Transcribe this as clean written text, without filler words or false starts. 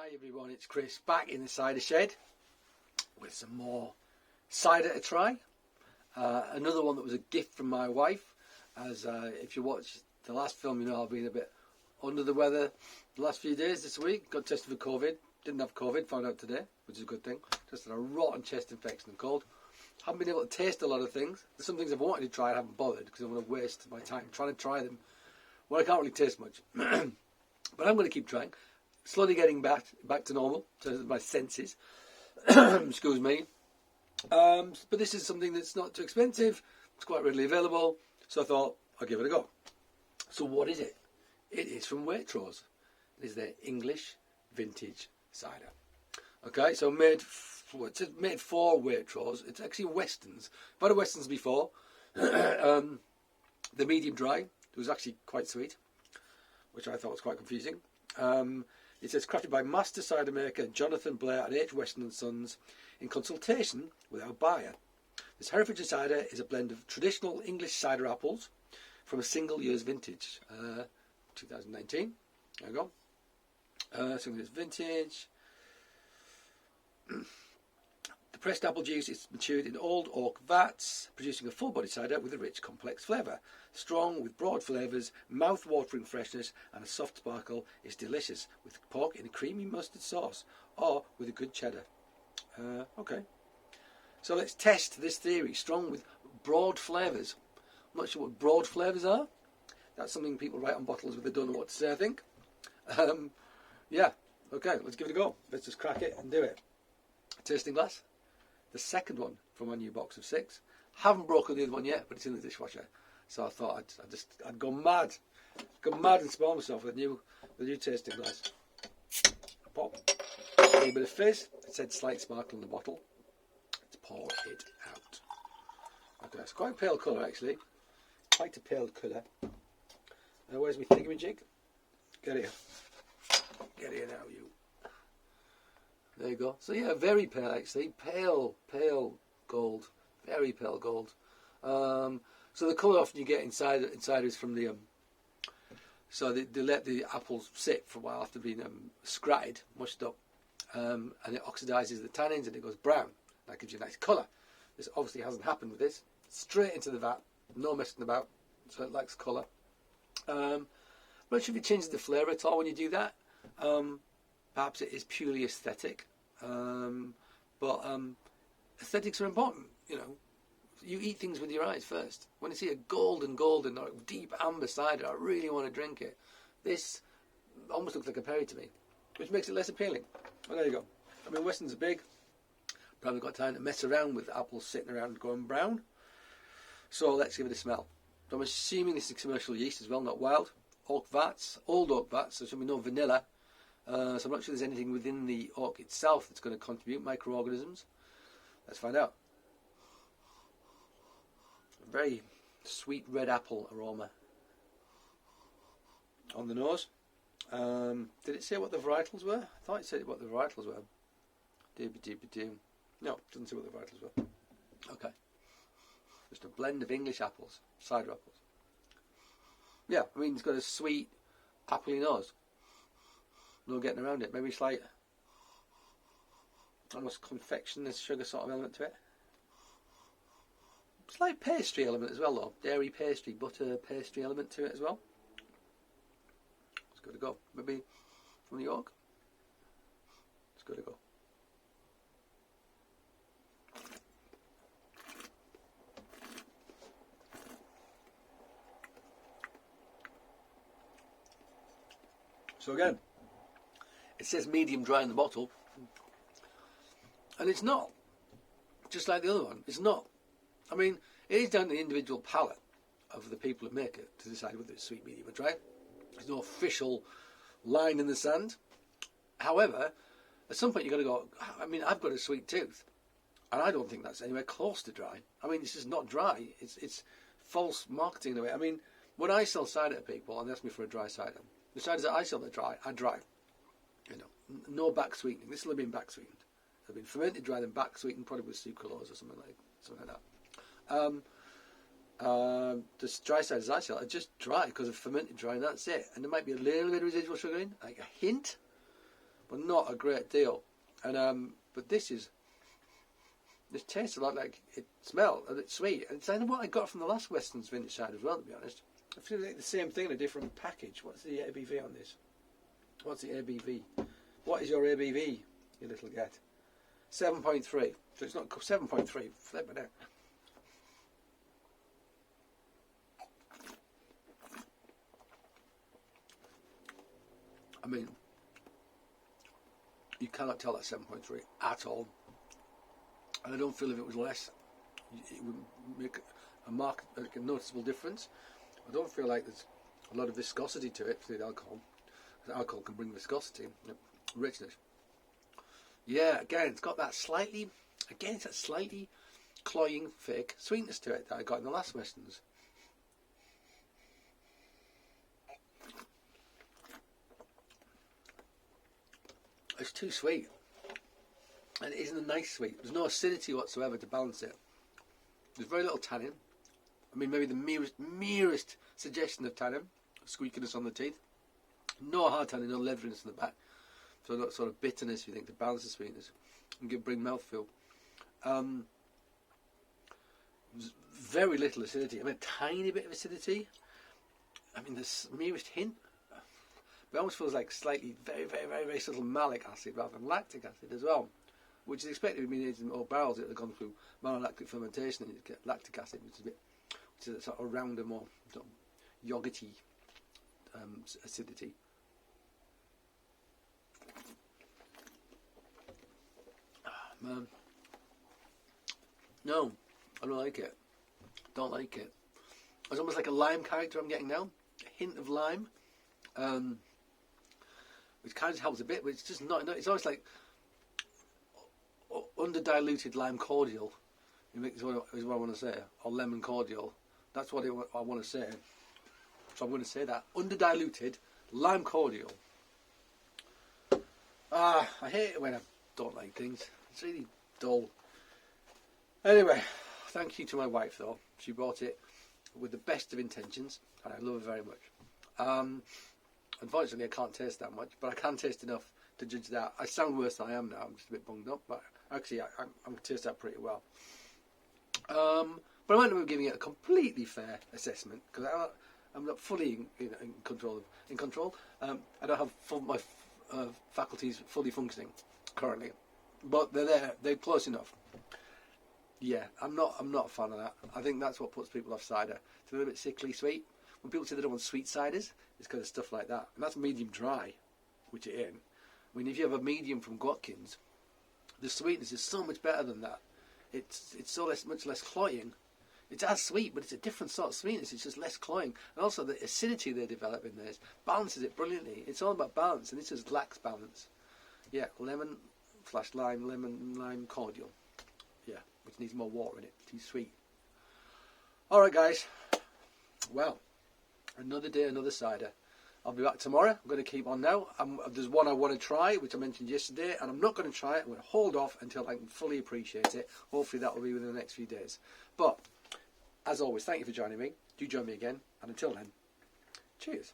Hi everyone, it's Chris back in the cider shed with some more cider to try. Another one that was a gift from my wife, as if you watch the last film, you know I've been a bit under the weather the last few days this week. Got tested for COVID, didn't have COVID, found out today, which is a good thing. Just had a rotten chest infection and cold. Haven't been able to taste a lot of things. There's some things I've wanted to try and haven't bothered because I don't want to waste my time trying to try them. Well, I can't really taste much. But I'm going to keep trying. Slowly getting back to normal, to my senses. Excuse me. But this is something that's not too expensive. It's quite readily available. So I thought, I'll give it a go. So what is it? It is from Waitrose. It is their English vintage cider. Okay, so made for Waitrose. It's actually Weston's. I've had a Weston's before. The medium dry. It was actually quite sweet, which I thought was quite confusing. It says crafted by master cider maker Jonathan Blair and H. Weston & Sons in consultation with our buyer. This Herefordshire cider is a blend of traditional English cider apples from a single year's vintage. 2019. There we go. Single year's vintage. The pressed apple juice is matured in old oak vats, producing a full-bodied cider with a rich, complex flavour. Strong with broad flavours, mouth-watering freshness, and a soft sparkle, is delicious with pork in a creamy mustard sauce or with a good cheddar. Okay. So let's test this theory. Strong with broad flavours. I'm not sure what broad flavours are. That's something people write on bottles but they don't know what to say, I think. Yeah. Okay, let's give it a go. Let's just crack it and do it. Tasting glass. The second one from our new box of 6. Haven't broken the other one yet, but it's in the dishwasher. So I thought I'd go mad and spoil myself with the new tasting glass. Pop. A little bit of fizz. It said slight sparkle in the bottle. Let's pour it out. Okay, it's quite a pale colour actually. Quite a pale colour. Where's my thingamajig? Get here. Get here now, you. There you go. So yeah, very pale actually. Pale gold. Very pale gold. So the colour often you get inside is from the so they let the apples sit for a while after being scratted, mushed up, and it oxidises the tannins and it goes brown. That gives you a nice colour. This obviously hasn't happened with this. Straight into the vat, no messing about. So it likes colour. I'm not sure if it changes the flavour at all when you do that. Perhaps it is purely aesthetic, but aesthetics are important. You know, you eat things with your eyes first. When I see a golden or deep amber cider, I really want to drink it. This almost looks like a perry to me, which makes it less appealing. Well, there you go. I mean, Weston's are big. Probably got time to mess around with apples sitting around going brown. So let's give it a smell. So I'm assuming this is commercial yeast as well, not wild. Oak vats, old oak vats, so there should be no vanilla. So I'm not sure there's anything within the oak itself that's going to contribute, microorganisms. Let's find out. A very sweet red apple aroma on the nose. Did it say what the varietals were? I thought it said what the varietals were. No, it doesn't say what the varietals were. Okay. Just a blend of English apples, cider apples. Yeah, I mean, it's got a sweet, appley nose. No getting around it. Maybe slight, almost confectioner's sugar sort of element to it. Slight pastry element as well, though. Dairy pastry, butter pastry element to it as well. It's good to go. Maybe from the York. It's good to go. So again, it says medium dry in the bottle, and it's not, just like the other one, it's not. I mean, it is down to the individual palate of the people who make it to decide whether it's sweet, medium or dry. There's no official line in the sand. However, at some point you've got to go, I mean, I've got a sweet tooth, and I don't think that's anywhere close to dry. I mean, it's just not dry. It's false marketing in a way. I mean, when I sell cider to people and they ask me for a dry cider, the ciders that I sell that are dry. You know, no back sweetening. This will have been back sweetened. They've been fermented dry, then back sweetened, probably with sucralose or something like that. The dry ciders I sell are just dry because of fermented dry, and that's it. And there might be a little bit of residual sugar in, like a hint, but not a great deal. And but this tastes a lot like it smells, and it's sweet. And it's like what I got from the last Weston's vintage cider as well, to be honest. I feel like the same thing in a different package. What's the ABV on this? What's the ABV? What is your ABV, you little get? 7.3. So it's not 7.3. Flip it out. I mean, you cannot tell that 7.3 at all. And I don't feel if it was less, it would make a noticeable difference. I don't feel like there's a lot of viscosity to it through the alcohol. The alcohol can bring viscosity, richness. Yeah, again, it's got that slightly cloying, fake sweetness to it that I got in the last Weston's. It's too sweet. And it isn't a nice sweet. There's no acidity whatsoever to balance it. There's very little tannin. I mean, maybe the merest suggestion of tannin, squeakiness on the teeth. No hard tannin, no leatheriness in the back. So that sort of bitterness, you think, to balance the sweetness and bring mouthfeel. Very little acidity. I mean, a tiny bit of acidity. I mean, the merest hint. But it almost feels like slightly, very, very, very, very subtle malic acid rather than lactic acid as well, which is expected to be needed in old barrels that have gone through malolactic fermentation, and you get lactic acid, which is a sort of rounder, more sort of yogurty acidity. Man, no, I don't like it. Don't like it. It's almost like a lime character I'm getting now, a hint of lime, which kind of helps a bit, but it's just not. It's almost like under-diluted lime cordial. Is what I want to say, or lemon cordial. That's what I want to say. So I'm going to say that under-diluted lime cordial. I hate it when I don't like things. It's really dull. Anyway, thank you to my wife though. She bought it with the best of intentions, and I love her very much. Unfortunately, I can't taste that much, but I can taste enough to judge that. I sound worse than I am now. I'm just a bit bunged up, but actually, I can taste that pretty well. But I might not be giving it a completely fair assessment because I'm not fully in control. I don't have my faculties fully functioning currently, but they're there. They're close enough. Yeah, I'm not a fan of that. I think that's what puts people off cider. It's a little bit sickly sweet. When people say they don't want sweet ciders, it's because of stuff like that. And that's medium dry, which it ain't. I mean, if you have a medium from Watkins, the sweetness is so much better than that. It's so much less cloying. It's as sweet, but it's a different sort of sweetness. It's just less cloying. And also the acidity they develop in this balances it brilliantly. It's all about balance, and this just lacks balance. Yeah, lemon cordial. Yeah, which needs more water in it. Too sweet. All right, guys. Well, another day, another cider. I'll be back tomorrow. I'm going to keep on now. There's one I want to try, which I mentioned yesterday, and I'm not going to try it. I'm going to hold off until I can fully appreciate it. Hopefully that will be within the next few days. But, as always, thank you for joining me. Do join me again, and until then, cheers.